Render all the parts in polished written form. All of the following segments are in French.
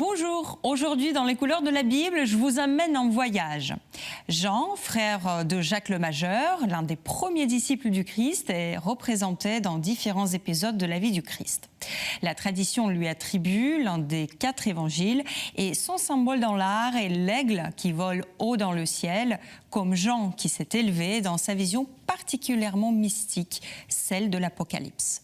Bonjour, aujourd'hui dans les couleurs de la Bible, je vous emmène en voyage. Jean, frère de Jacques le Majeur, l'un des premiers disciples du Christ, est représenté dans différents épisodes de la vie du Christ. La tradition lui attribue l'un des 4 évangiles et son symbole dans l'art est l'aigle qui vole haut dans le ciel, comme Jean qui s'est élevé dans sa vision particulièrement mystique, celle de l'Apocalypse.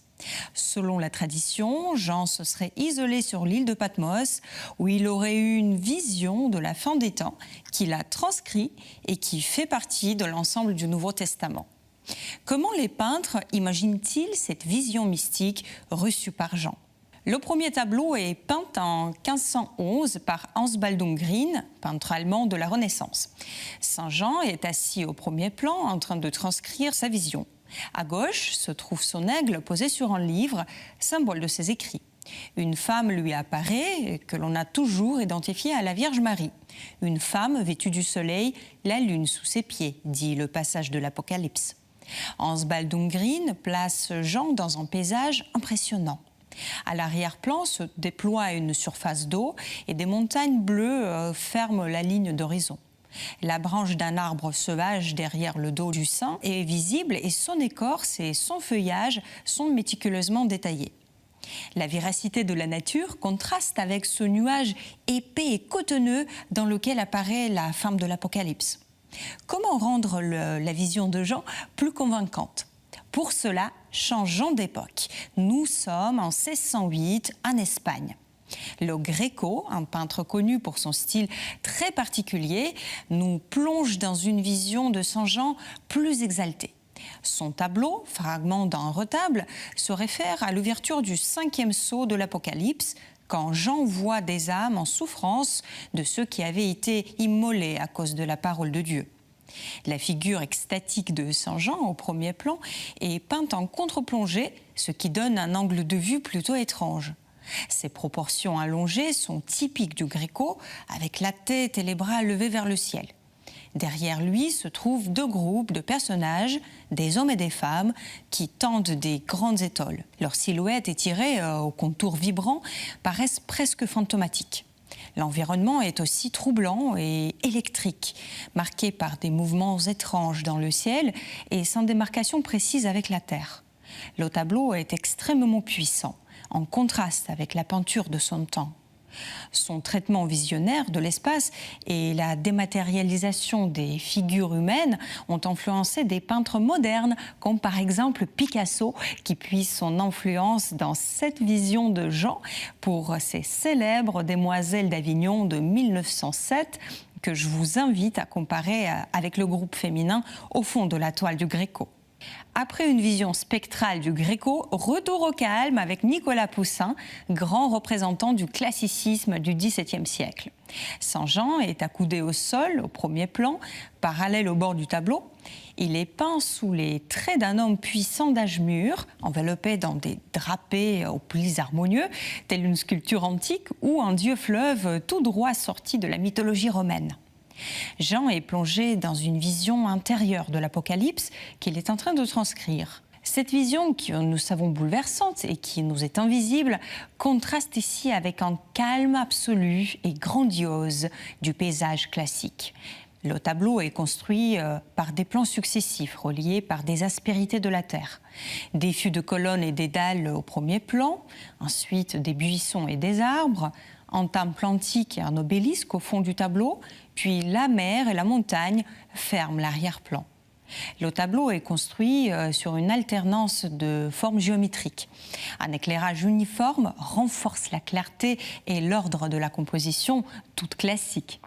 Selon la tradition, Jean se serait isolé sur l'île de Patmos où il aurait eu une vision de la fin des temps qu'il a transcrit et qui fait partie de l'ensemble du Nouveau Testament. Comment les peintres imaginent-ils cette vision mystique reçue par Jean ? Le premier tableau est peint en 1511 par Hans Baldung Grien, peintre allemand de la Renaissance. Saint Jean est assis au premier plan en train de transcrire sa vision. À gauche se trouve son aigle posé sur un livre, symbole de ses écrits. Une femme lui apparaît, que l'on a toujours identifiée à la Vierge Marie. Une femme vêtue du soleil, la lune sous ses pieds, dit le passage de l'Apocalypse. Hans Baldung Grien place Jean dans un paysage impressionnant. À l'arrière-plan se déploie une surface d'eau et des montagnes bleues ferment la ligne d'horizon. La branche d'un arbre sauvage derrière le dos du saint est visible et son écorce et son feuillage sont méticuleusement détaillés. La véracité de la nature contraste avec ce nuage épais et cotonneux dans lequel apparaît la femme de l'Apocalypse. Comment rendre la vision de Jean plus convaincante ? Pour cela, changeons d'époque. Nous sommes en 1608 en Espagne. Le Greco, un peintre connu pour son style très particulier, nous plonge dans une vision de Saint Jean plus exaltée. Son tableau, fragment d'un retable, se réfère à l'ouverture du 5e sceau de l'Apocalypse, quand Jean voit des âmes en souffrance de ceux qui avaient été immolés à cause de la parole de Dieu. La figure extatique de Saint Jean au premier plan est peinte en contre-plongée, ce qui donne un angle de vue plutôt étrange. Ses proportions allongées sont typiques du Greco, avec la tête et les bras levés vers le ciel. Derrière lui se trouvent 2 groupes de personnages, des hommes et des femmes, qui tendent des grandes étoiles. Leurs silhouettes étirées aux contours vibrants paraissent presque fantomatiques. L'environnement est aussi troublant et électrique, marqué par des mouvements étranges dans le ciel et sans démarcation précise avec la terre. Le tableau est extrêmement puissant, en contraste avec la peinture de son temps. Son traitement visionnaire de l'espace et la dématérialisation des figures humaines ont influencé des peintres modernes, comme par exemple Picasso, qui puise son influence dans cette vision de Jean pour ses célèbres Demoiselles d'Avignon de 1907, que je vous invite à comparer avec le groupe féminin au fond de la toile du Greco. Après une vision spectrale du Greco, retour au calme avec Nicolas Poussin, grand représentant du classicisme du XVIIe siècle. Saint Jean est accoudé au sol, au premier plan, parallèle au bord du tableau. Il est peint sous les traits d'un homme puissant d'âge mûr, enveloppé dans des drapés aux plis harmonieux, telle une sculpture antique ou un dieu fleuve tout droit sorti de la mythologie romaine. Jean est plongé dans une vision intérieure de l'Apocalypse qu'il est en train de transcrire. Cette vision, que nous savons bouleversante et qui nous est invisible, contraste ici avec un calme absolu et grandiose du paysage classique. Le tableau est construit par des plans successifs reliés par des aspérités de la terre. Des fûts de colonnes et des dalles au premier plan, ensuite des buissons et des arbres, un temple antique et un obélisque au fond du tableau, puis la mer et la montagne ferment l'arrière-plan. Le tableau est construit sur une alternance de formes géométriques. Un éclairage uniforme renforce la clarté et l'ordre de la composition, toute classique.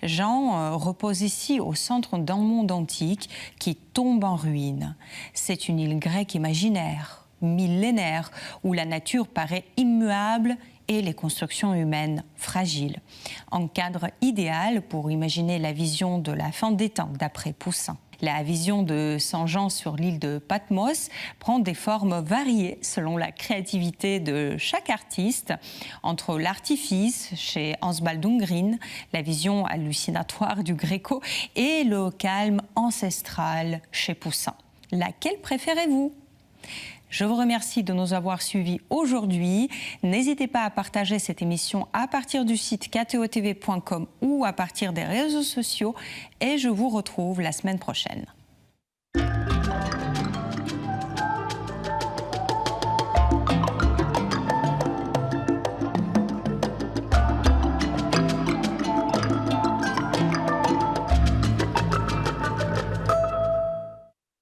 Jean repose ici au centre d'un monde antique qui tombe en ruine. C'est une île grecque imaginaire, millénaire, où la nature paraît immuable et les constructions humaines fragiles. Un cadre idéal pour imaginer la vision de la fin des temps, d'après Poussin. La vision de Saint Jean sur l'île de Patmos prend des formes variées selon la créativité de chaque artiste, entre l'artifice chez Hans Baldung Grien, la vision hallucinatoire du Greco et le calme ancestral chez Poussin. Laquelle préférez-vous ? Je vous remercie de nous avoir suivis aujourd'hui. N'hésitez pas à partager cette émission à partir du site ktotv.com ou à partir des réseaux sociaux et je vous retrouve la semaine prochaine.